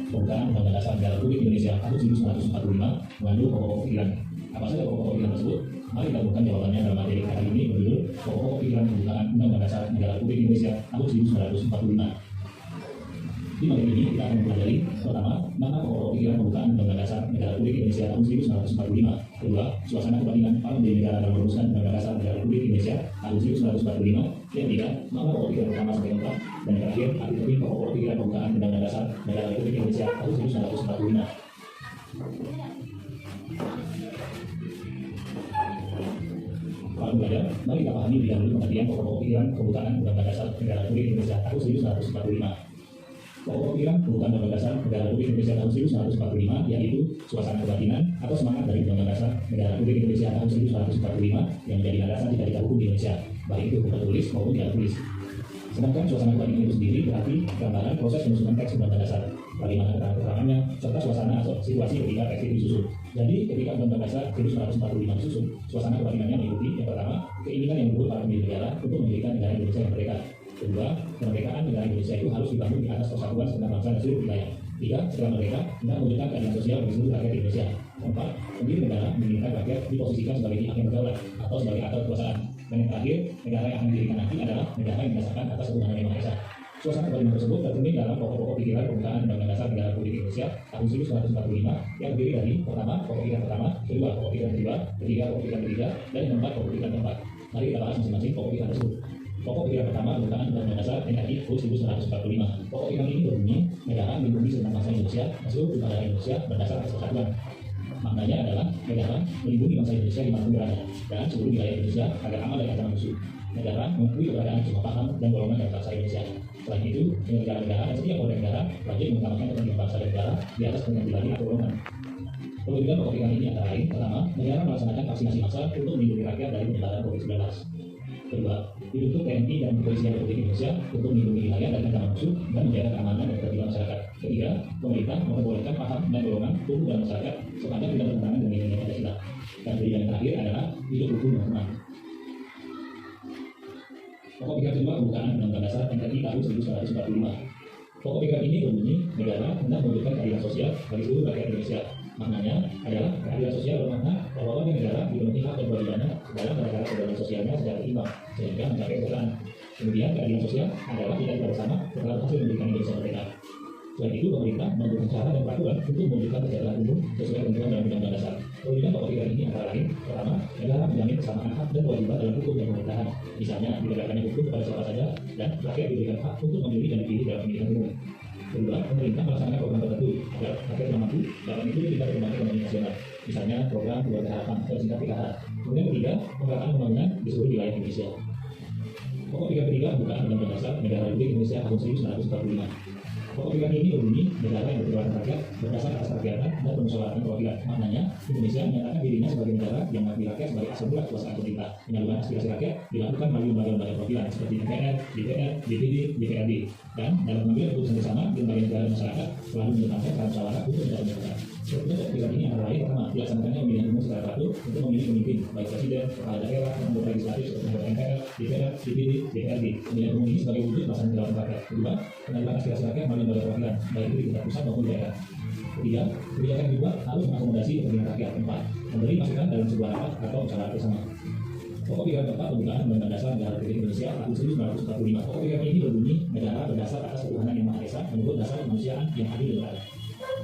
Pembukaan Undang-Undang Dasar Negara Republik Indonesia tahun 1945 mengandung pokok-pokok pikiran. Apa saja pokok-pokok pikiran tersebut? Mari kita lakukan jawabannya dalam materi kali ini berjudul Pokok-pokok Pikiran Pembukaan Undang-Undang Dasar Negara Republik Indonesia tahun 1945. Di materi ini kita akan mempelajari pertama, mana pokok-pokok pikiran pembukaan Undang-Undang Dasar Negara Republik Indonesia tahun 1945. Kedua, suasana kebatinan para pendiri negara dalam merumuskan Undang-Undang Dasar Negara Republik Indonesia tahun 1945. Yang ketiga, mana pokok pikiran pertama sampai keempat. Dan yang terakhir, arti pokok-pokok pikiran pembukaan Undang-Undang Dasar Negara Republik Indonesia tahun 1945. Para pelajar, mari kita pahami lebih dahulu pengertian pokok-pokok pikiran pembukaan Undang-Undang Dasar Negara Republik Indonesia tahun 1945. Pokok pikiran pembukaan Undang-Undang Dasar Negara Republik Indonesia tahun 1945 yaitu suasana kebatinan atau semangat dari Undang-Undang Dasar Negara Republik Indonesia tahun 1945 yang menjadi landasan cita-cita hukum di Indonesia, baik itu tertulis maupun tidak tertulis. Sedangkan suasana kebatinan itu sendiri berarti gambaran proses penyusunan teks Undang-Undang Dasar, bagaimana keterangan-keterangannya, serta suasana atau situasi ketika teks itu disusun. Jadi ketika Undang-Undang Dasar 1945 disusun, suasana kebatinannya meliputi yang pertama, keinginan yang buruk para pendiri negara untuk mendirikan negara Indonesia yang merdeka. Kedua, kemerdekaan negara Indonesia itu harus dibangun di atas persatuan segenap bangsa dan seluruh wilayah. Tiga, setelah merdeka, hendak mewujudkan keadilan sosial bagi seluruh rakyat Indonesia. Keempat, pendiri negara menginginkan rakyat diposisikan sebagai pihak yang berdaulat atau sebagai aktor kekuasaan. Dan yang terakhir, negara yang akan didirikan nanti adalah negara yang didasarkan atas ketuhanan yang maha esa. Suasana kebatinan tersebut tercermin dalam pokok-pokok pikiran pembukaan Undang-Undang Dasar Negara Republik Indonesia tahun 1945 yang terdiri dari pertama, pokok pikiran pertama, kedua, pokok pikiran kedua, ketiga, pokok pikiran ketiga, dan yang keempat, pokok pikiran keempat. Mari kita bahas masing-masing pokok pikiran tersebut. Pokok pikiran pertama pembukaan Undang-Undang Dasar NRI tahun 1945. Pokok pikiran ini berbunyi negara melindungi segenap bangsa Indonesia masuk ke negara Indonesia berdasar atas persatuan. Maknanya adalah negara melindungi bangsa Indonesia dimanapun berada dan seluruh wilayah Indonesia agar aman dari ancaman musuh. Negara mengakui keberadaan semua paham dan golongan dari bangsa Indonesia. Selain itu, negara-negara dan setiap warga negara wajib mengutamakan kepentingan bangsa dan negara di atas kepentingan pribadi atau golongan. Perwujudan pokok pikiran ini antara lain, pertama, negara melaksanakan vaksinasi massal untuk melindungi rakyat dari penyebaran COVID-19. Kedua, dibentuk TNI dan Kepolisian Republik Indonesia untuk melindungi wilayah dari ancaman musuh dan menjaga keamanan dan ketertiban masyarakat. Ketiga, pemerintah memperbolehkan paham dan golongan tumbuh dalam masyarakat sepanjang tidak bertentangan dengan nilai Pancasila. Dan yang terakhir adalah hidup hukum dan hormat. Pokok pikiran kedua pembukaan Undang-Undang Dasar NRI tahun 1945. Pokok pikiran ini berbunyi negara hendak mewujudkan keadilan sosial bagi seluruh rakyat Indonesia. Maknanya adalah keadilan sosial bermakna bahwa warga negara dipenuhi hak dan kewajibannya dalam negara keadilan sosialnya secara seimbang sehingga mencapai kesetaraan. Kemudian keadilan sosial adalah kita bersama setelah berhasil mendirikan Indonesia merdeka. Selain itu, pemerintah menentukan cara dan peraturan untuk mewujudkan kesejahteraan umum sesuai ketentuan dalam Undang-Undang Dasar. Perwujudan pokok pikiran ini antara lain, pertama, negara menjamin kesamaan hak dan kewajiban dalam hukum dan pemerintahan. Misalnya, ditegakkannya hukum kepada siapa saja dan rakyat diberikan hak untuk memilih dan dipilih dalam pemilihan umum. Kedua, pemerintah melaksanakan program tertentu agar rakyat yang mampu dalam itu tidak berbagai ekonomi nasional. Misalnya, program keluarga harapan atau singkat PKH. Kemudian ketiga, pemerataan pembangunan di seluruh wilayah Indonesia. Pokok pikiran ketiga pembukaan Undang-Undang Dasar Negara Republik Indonesia tahun 1945. Pokok pikiran ini berbunyi negara yang berkedaulatan rakyat berdasar atas kerakyatan dan permusyawaratan perwakilan. Maknanya, Indonesia menyatakan dirinya sebagai negara yang mengakui rakyat sebagai asal mula kekuasaan pemerintah. Penyaluran aspirasi rakyat dilakukan melalui lembaga-lembaga perwakilan seperti MPR, DPR, DPD, DPRD. Dan dalam mengambil keputusan bersama di lembaga negara dan masyarakat selalu mengedepankan peran musyawarah untuk mencapai kepentingan. Sebetulnya pokok pikiran ini antara lain pertama, dilaksanakannya pemilihan umum secara teratur untuk memilih pemimpin baik presiden, kepala daerah, anggota legislatif seperti anggota MPR, DPR, DPD, DPRD. Pemilihan umum ini sebagai wujud pelaksanaan kedaulatan rakyat. Kedua, penyaluran aspirasi rakyat melalui lembaga perwakilan baik itu di tingkat pusat maupun daerah. Ketiga, kebijakan juga harus mengakomodasi kepentingan rakyat. Keempat, memberi masukan dalam sebuah rapat atau musyawarah bersama. Pokok pikiran keempat pembukaan Undang-Undang Dasar Negara Republik Indonesia tahun 1945. Pokok pikiran ini berbunyi negara berdasar atas ketuhanan yang maha esa menurut dasar kemanusiaan yang adil dan beradab.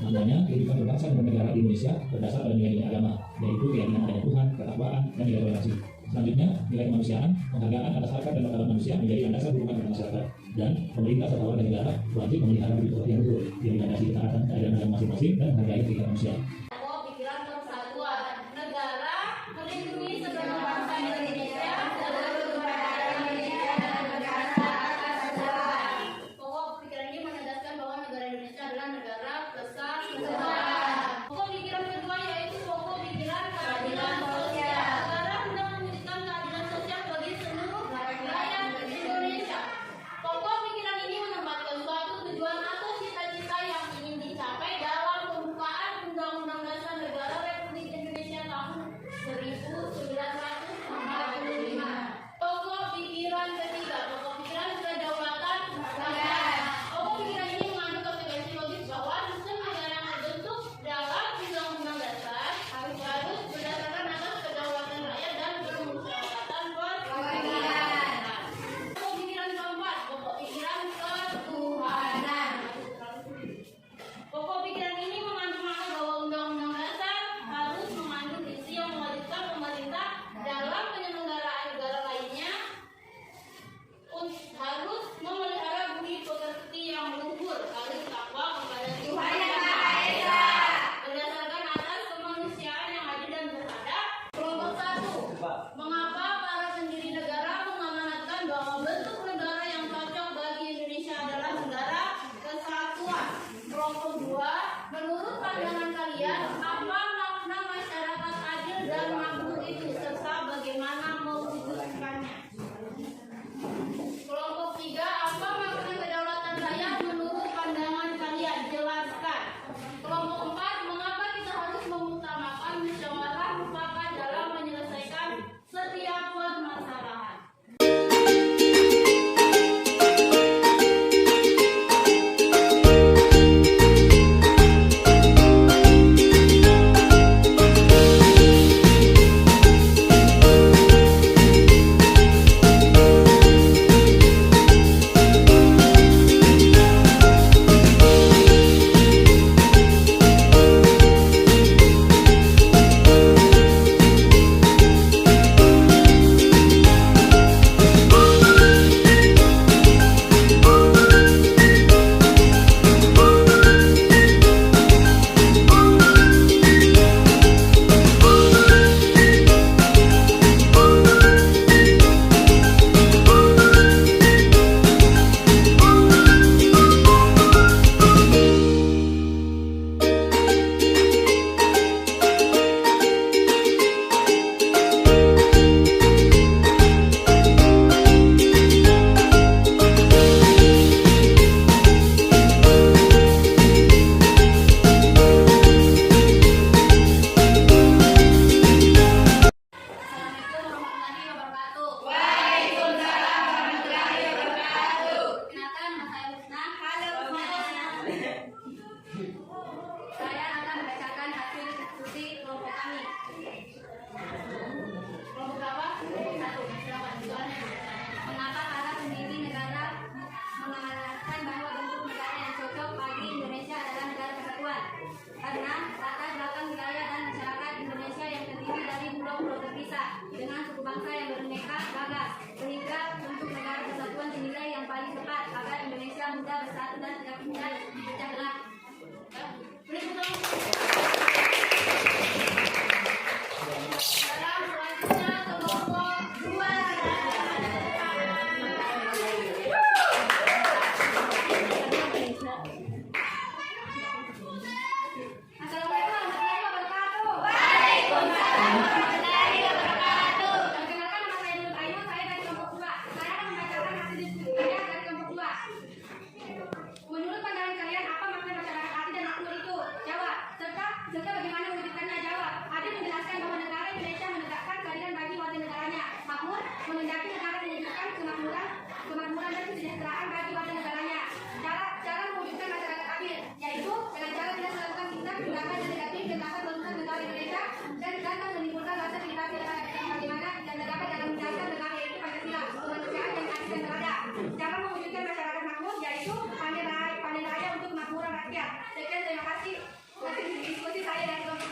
Maknanya kehidupan berbangsa dan negara di Indonesia berdasar pada nilai-nilai agama, yaitu keyakinan adanya Tuhan, ketakwaan, dan nilai toleransi. Selanjutnya, nilai kemanusiaan, penghargaan atas harkat dan martabat manusia menjadi landasan hubungan dengan masyarakat. Dan pemerintah serta warga negara wajib memelihara budi pekerti yang betul, yang dilandasi ketaatan keadaan agama masing-masing dan menghargai kehidupan manusia. Pikiran persatuan negara melindungi segenap bangsa Indonesia seluruh keberadaan Indonesia dan berdasar atas persatuan. Pokok pikiran ini menegaskan bahwa negara Indonesia adalah negara besar kesatuan. Pokok pikiran kedua yaitu pokok pikiran keadilan sosial. Negara hendak mewujudkan keadilan sosial bagi seluruh rakyat Indonesia. Pokok pikiran ini menempatkan suatu tujuan atau cita-cita yang ingin dicapai dalam pembukaan Undang-Undang Saya akan membacakan hasil diskusi kelompok kami. Kelompok berapa? Satu. Silakan. Soalnya. Mengapa para pendiri negara mengamanatkan bahwa bentuk negara yang cocok bagi Indonesia adalah negara kesatuan? Karena latar belakang wilayah dan masyarakat Indonesia yang terdiri dari pulau-pulau terpisah dengan suku bangsa yang beraneka ragam, sehingga untuk negara kesatuan dinilai yang paling tepat agar Indonesia mudah bersatu dan tidak mudah dipecah belah. Sekarang selanjutnya kelompok 2. Assalamualaikum warahmatullahi wabarakatuh. Waalaikumsalam warahmatullahi wabarakatuh. Perkenalkan, nama saya Nurul Ayu, saya dari kelompok 2. Saya akan membacakan hasil diskusi saya dari kelompok 2. Menurut pandangan kalian, apa makna masyarakat adil dan makmur itu? Jawab. Serta bagaimana mewujudkannya? Jawab. Adil menjelaskan bahwa negara Indonesia menegakkan keadilan bagi warga negaranya. Makmur mengendaki negara mewujudkan kemakmuran dan kesejahteraan bagi warga negaranya. Cara mewujudkan masyarakat adil, yaitu dengan cara tidak melakukan tindakan yang negatif dan dapat merusak negara Indonesia dan menimbulkan rasa privasi yang bagaimana dan dapat dalam menjalankan negara yaitu Pancasila, kemanusiaan yang adil dan beradab. Cara mewujudkan masyarakat makmur, yaitu panen raya untuk kemakmuran rakyat. Sekian, terima kasih. Hasil diskusi saya dari kelompok